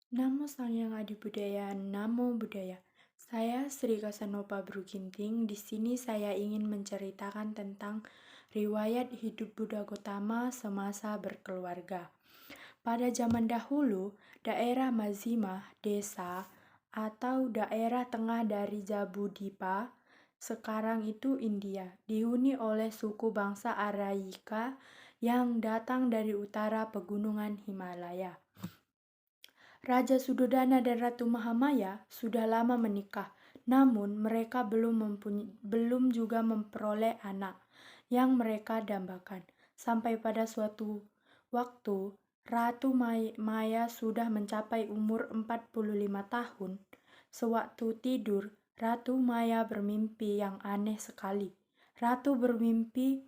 Namo Sang Adi Budaya, Namo Budaya. Saya Sri Kasanova Bruginting. Di sini saya ingin menceritakan tentang riwayat hidup Buddha Gotama semasa berkeluarga. Pada zaman dahulu, daerah Mazimah, desa atau daerah tengah dari Jabudvipa, sekarang itu India, dihuni oleh suku bangsa Arayika yang datang dari utara pegunungan Himalaya. Raja Sudodana dan Ratu Mahamaya sudah lama menikah, namun mereka belum juga memperoleh anak yang mereka dambakan. Sampai pada suatu waktu, Ratu Maya sudah mencapai umur 45 tahun. Sewaktu tidur, Ratu Maya bermimpi yang aneh sekali. Ratu bermimpi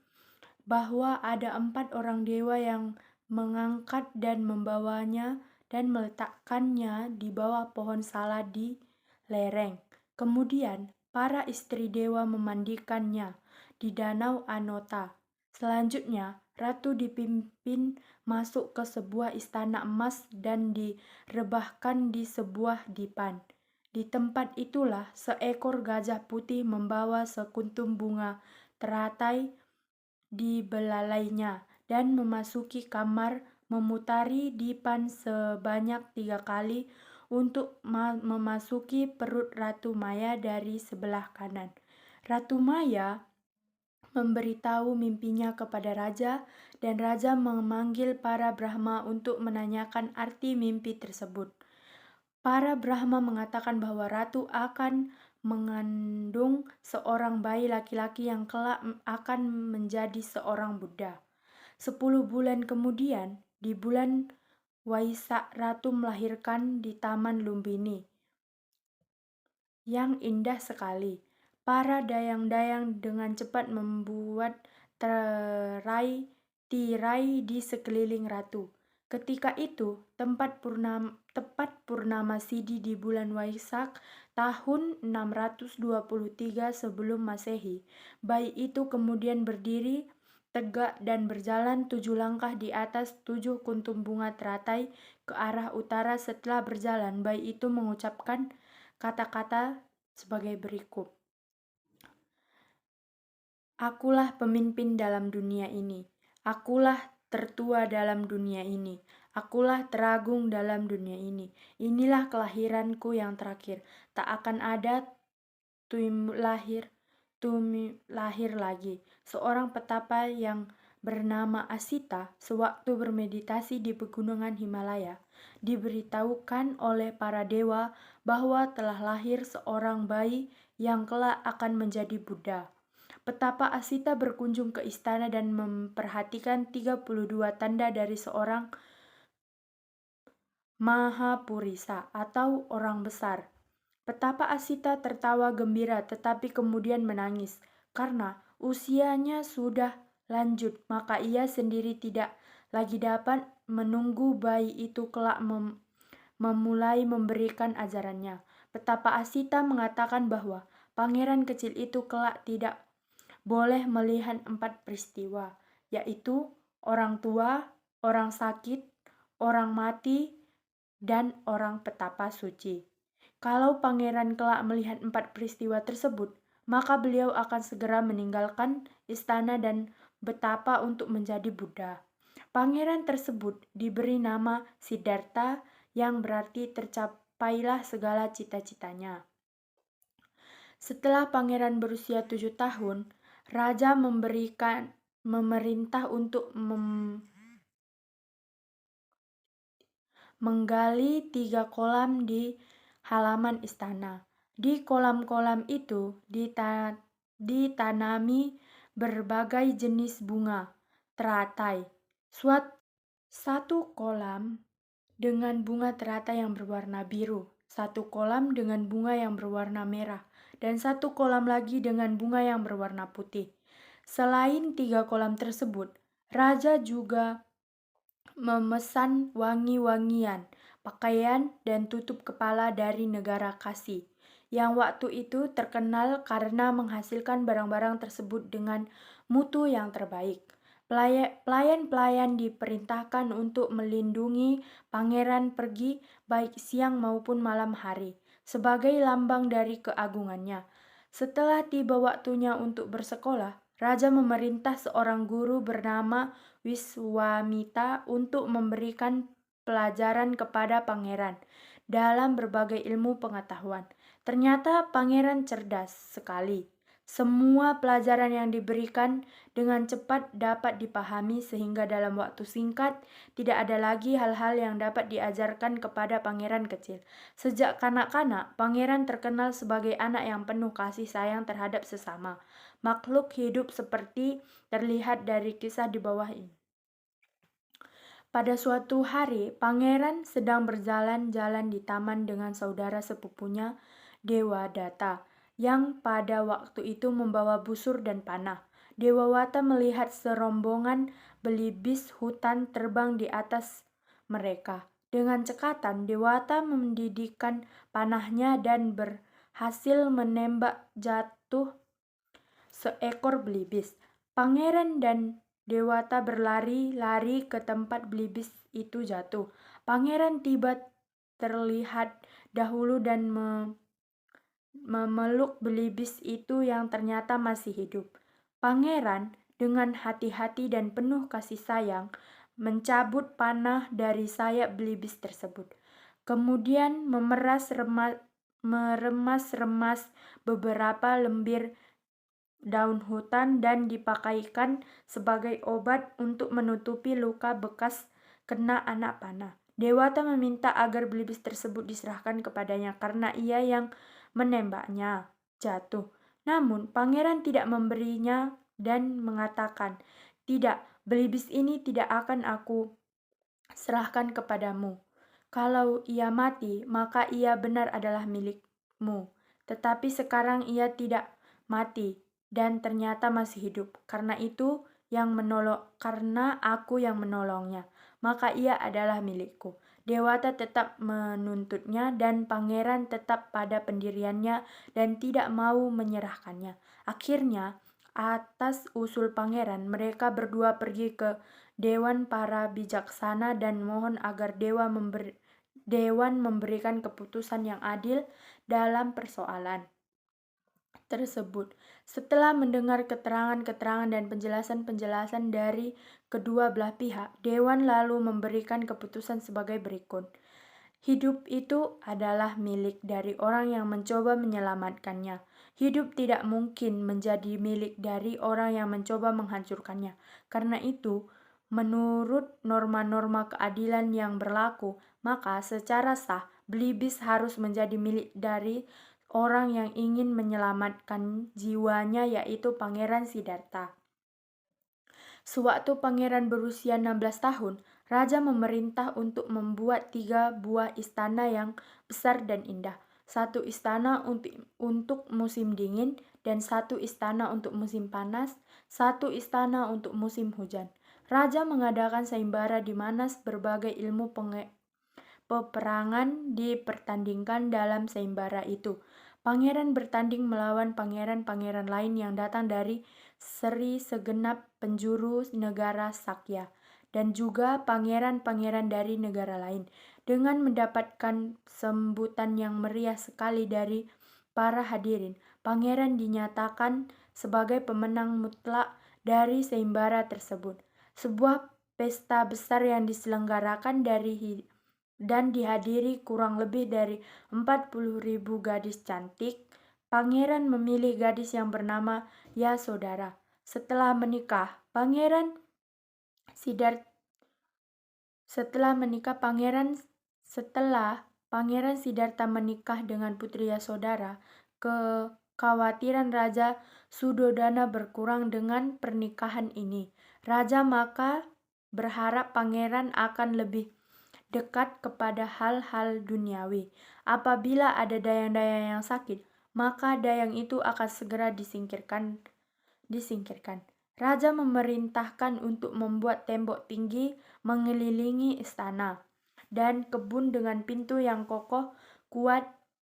bahwa ada 4 orang dewa yang mengangkat dan membawanya dan meletakkannya di bawah pohon salad di lereng. Kemudian, para istri dewa memandikannya di danau Anota. Selanjutnya, ratu dipimpin masuk ke sebuah istana emas dan direbahkan di sebuah dipan. Di tempat itulah seekor gajah putih membawa sekuntum bunga teratai di belalainya dan memasuki kamar, memutari dipan sebanyak 3 kali untuk memasuki perut Ratu Maya dari sebelah kanan. Ratu Maya memberitahu mimpinya kepada raja, dan raja memanggil para Brahma untuk menanyakan arti mimpi tersebut. Para Brahma mengatakan bahwa ratu akan mengandung seorang bayi laki-laki yang kelak akan menjadi seorang Buddha. 10 bulan kemudian, di bulan Waisak, ratu melahirkan di Taman Lumbini yang indah sekali. Para dayang-dayang dengan cepat membuat tirai di sekeliling ratu. Ketika itu, tepat purnama Sidi di bulan Waisak tahun 623 sebelum Masehi, bayi itu kemudian berdiri tegak dan berjalan 7 langkah di atas 7 kuntum bunga teratai ke arah utara. Setelah berjalan, bayi itu mengucapkan kata-kata sebagai berikut. Akulah pemimpin dalam dunia ini. Akulah tertua dalam dunia ini. Akulah teragung dalam dunia ini. Inilah kelahiranku yang terakhir. Tak akan ada lahir lagi. Seorang petapa yang bernama Asita sewaktu bermeditasi di pegunungan Himalaya diberitahukan oleh para dewa bahwa telah lahir seorang bayi yang kelak akan menjadi Buddha. Petapa Asita berkunjung ke istana dan memperhatikan 32 tanda dari seorang Mahapurisa atau orang besar. Petapa Asita tertawa gembira tetapi kemudian menangis karena usianya sudah lanjut, maka ia sendiri tidak lagi dapat menunggu bayi itu kelak memulai memberikan ajarannya. Petapa Asita mengatakan bahwa pangeran kecil itu kelak tidak boleh melihat 4 peristiwa, yaitu orang tua, orang sakit, orang mati, dan orang petapa suci. Kalau pangeran kelak melihat 4 peristiwa tersebut, maka beliau akan segera meninggalkan istana dan betapa untuk menjadi Buddha. Pangeran tersebut diberi nama Siddhartha yang berarti tercapailah segala cita-citanya. Setelah pangeran berusia 7 tahun, raja memerintah untuk menggali 3 kolam di halaman istana. Di kolam-kolam itu ditanami berbagai jenis bunga teratai. Satu kolam dengan bunga teratai yang berwarna biru, 1 kolam dengan bunga yang berwarna merah, dan 1 kolam lagi dengan bunga yang berwarna putih. Selain 3 kolam tersebut, raja juga memesan wangi-wangian, pakaian, dan tutup kepala dari negara Kasi, yang waktu itu terkenal karena menghasilkan barang-barang tersebut dengan mutu yang terbaik. Pelayan-pelayan diperintahkan untuk melindungi pangeran pergi baik siang maupun malam hari, sebagai lambang dari keagungannya. Setelah tiba waktunya untuk bersekolah, raja memerintah seorang guru bernama Wiswamita untuk memberikan pelajaran kepada pangeran dalam berbagai ilmu pengetahuan. Ternyata pangeran cerdas sekali. Semua pelajaran yang diberikan dengan cepat dapat dipahami sehingga dalam waktu singkat tidak ada lagi hal-hal yang dapat diajarkan kepada pangeran kecil. Sejak kanak-kanak, pangeran terkenal sebagai anak yang penuh kasih sayang terhadap sesama makhluk hidup seperti terlihat dari kisah di bawah ini. Pada suatu hari, pangeran sedang berjalan-jalan di taman dengan saudara sepupunya, Dewa Data, yang pada waktu itu membawa busur dan panah. Dewa Wata melihat serombongan belibis hutan terbang di atas mereka. Dengan cekatan, Dewata mendidikkan panahnya dan berhasil menembak jatuh seekor belibis. Pangeran dan Dewata berlari-lari ke tempat belibis itu jatuh. Pangeran tiba terlihat dahulu dan memeluk belibis itu yang ternyata masih hidup. Pangeran dengan hati-hati dan penuh kasih sayang mencabut panah dari sayap belibis tersebut. Kemudian meremas-remas beberapa lembir daun hutan dan dipakaikan sebagai obat untuk menutupi luka bekas kena anak panah. Dewata meminta agar belibis tersebut diserahkan kepadanya karena ia yang menembaknya jatuh. Namun pangeran tidak memberinya dan mengatakan, "Tidak, belibis ini tidak akan aku serahkan kepadamu. Kalau ia mati, maka ia benar adalah milikmu. Tetapi sekarang ia tidak mati dan ternyata masih hidup. Karena aku yang menolongnya, maka ia adalah milikku." Dewata tetap menuntutnya dan pangeran tetap pada pendiriannya dan tidak mau menyerahkannya. Akhirnya, atas usul pangeran, mereka berdua pergi ke Dewan para bijaksana dan mohon agar Dewan memberikan keputusan yang adil dalam persoalan tersebut. Setelah mendengar keterangan-keterangan dan penjelasan-penjelasan dari kedua belah pihak, Dewan lalu memberikan keputusan sebagai berikut. Hidup itu adalah milik dari orang yang mencoba menyelamatkannya. Hidup tidak mungkin menjadi milik dari orang yang mencoba menghancurkannya. Karena itu, menurut norma-norma keadilan yang berlaku, maka secara sah, belibis harus menjadi milik dari orang yang ingin menyelamatkan jiwanya, yaitu Pangeran Siddhartha. Sewaktu pangeran berusia 16 tahun, raja memerintah untuk membuat 3 buah istana yang besar dan indah. 1 istana untuk musim dingin dan 1 istana untuk musim panas, 1 istana untuk musim hujan. Raja mengadakan sayembara di mana berbagai ilmu peperangan dipertandingkan dalam sayembara itu. Pangeran bertanding melawan pangeran-pangeran lain yang datang dari segenap penjuru negara Sakya dan juga pangeran-pangeran dari negara lain. Dengan mendapatkan sambutan yang meriah sekali dari para hadirin, pangeran dinyatakan sebagai pemenang mutlak dari sayembara tersebut. Sebuah pesta besar yang diselenggarakan dan dihadiri kurang lebih dari 40.000 gadis cantik. Pangeran memilih gadis yang bernama Yasodhara. Setelah menikah, Pangeran Siddhartha menikah dengan putri Yasodhara, kekhawatiran Raja Sudodana berkurang dengan pernikahan ini. Raja maka berharap pangeran akan lebih dekat kepada hal-hal duniawi. Apabila ada dayang-dayang yang sakit, maka dayang itu akan segera disingkirkan. Raja memerintahkan untuk membuat tembok tinggi mengelilingi istana dan kebun dengan pintu yang kokoh, kuat,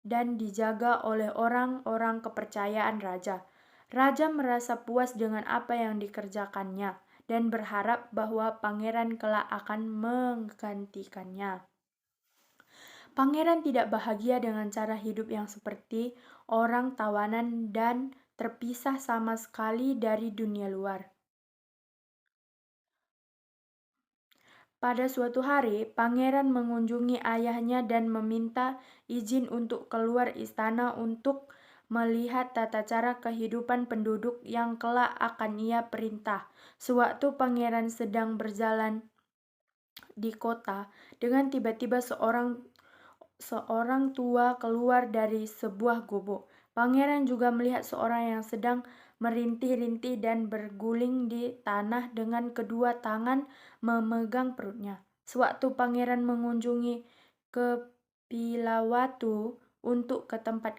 dan dijaga oleh orang-orang kepercayaan raja. Raja merasa puas dengan apa yang dikerjakannya dan berharap bahwa pangeran kelak akan menggantikannya. Pangeran tidak bahagia dengan cara hidup yang seperti orang tawanan dan terpisah sama sekali dari dunia luar. Pada suatu hari, pangeran mengunjungi ayahnya dan meminta izin untuk keluar istana untuk melihat tata cara kehidupan penduduk yang kelak akan ia perintah. Sewaktu pangeran sedang berjalan di kota, dengan tiba-tiba seorang tua keluar dari sebuah gubuk. Pangeran juga melihat seorang yang sedang merintih-rintih dan berguling di tanah dengan kedua tangan memegang perutnya. Sewaktu pangeran mengunjungi Kepilawatu untuk keempat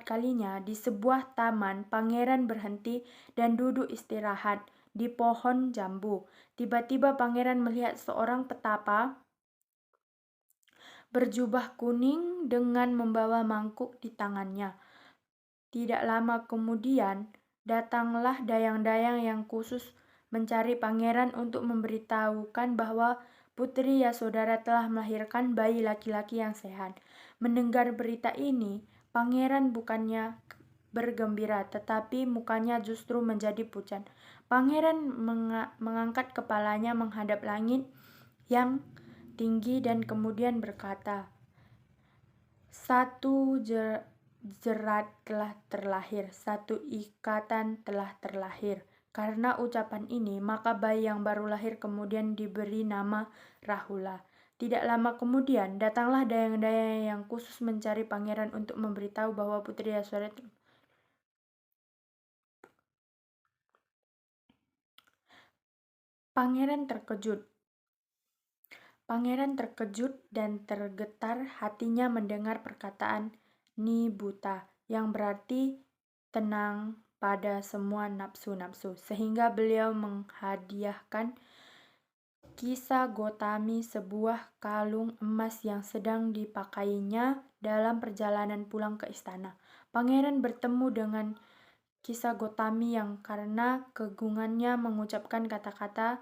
kalinya di sebuah taman, pangeran berhenti dan duduk istirahat di pohon jambu. Tiba-tiba pangeran melihat seorang petapa berjubah kuning dengan membawa mangkuk di tangannya. Tidak lama kemudian, datanglah dayang-dayang yang khusus mencari pangeran untuk memberitahukan bahwa Putri Yasodhara telah melahirkan bayi laki-laki yang sehat. Mendengar berita ini, pangeran bukannya bergembira, tetapi mukanya justru menjadi pucat. Pangeran mengangkat kepalanya menghadap langit yang tinggi dan kemudian berkata, "Satu jerat telah terlahir, satu ikatan telah terlahir." Karena ucapan ini, maka bayi yang baru lahir kemudian diberi nama Rahula. Tidak lama kemudian, datanglah dayang-dayang yang khusus mencari pangeran untuk memberitahu bahwa Putri Yasodhara. Pangeran terkejut. Pangeran terkejut dan tergetar hatinya mendengar perkataan Nibuta yang berarti tenang pada semua nafsu-nafsu, sehingga beliau menghadiahkan Kisah Gotami sebuah kalung emas yang sedang dipakainya dalam perjalanan pulang ke istana. Pangeran bertemu dengan Kisah Gotami yang karena kegungannya mengucapkan kata-kata,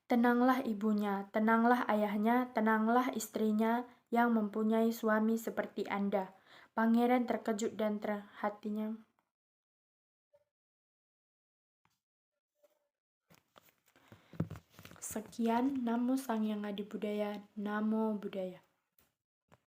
"Tenanglah ibunya, tenanglah ayahnya, tenanglah istrinya yang mempunyai suami seperti Anda." Pangeran terkejut dan hatinya. Sekian, Namo Sang Hyang Adi Budaya, Namo Buddhaya.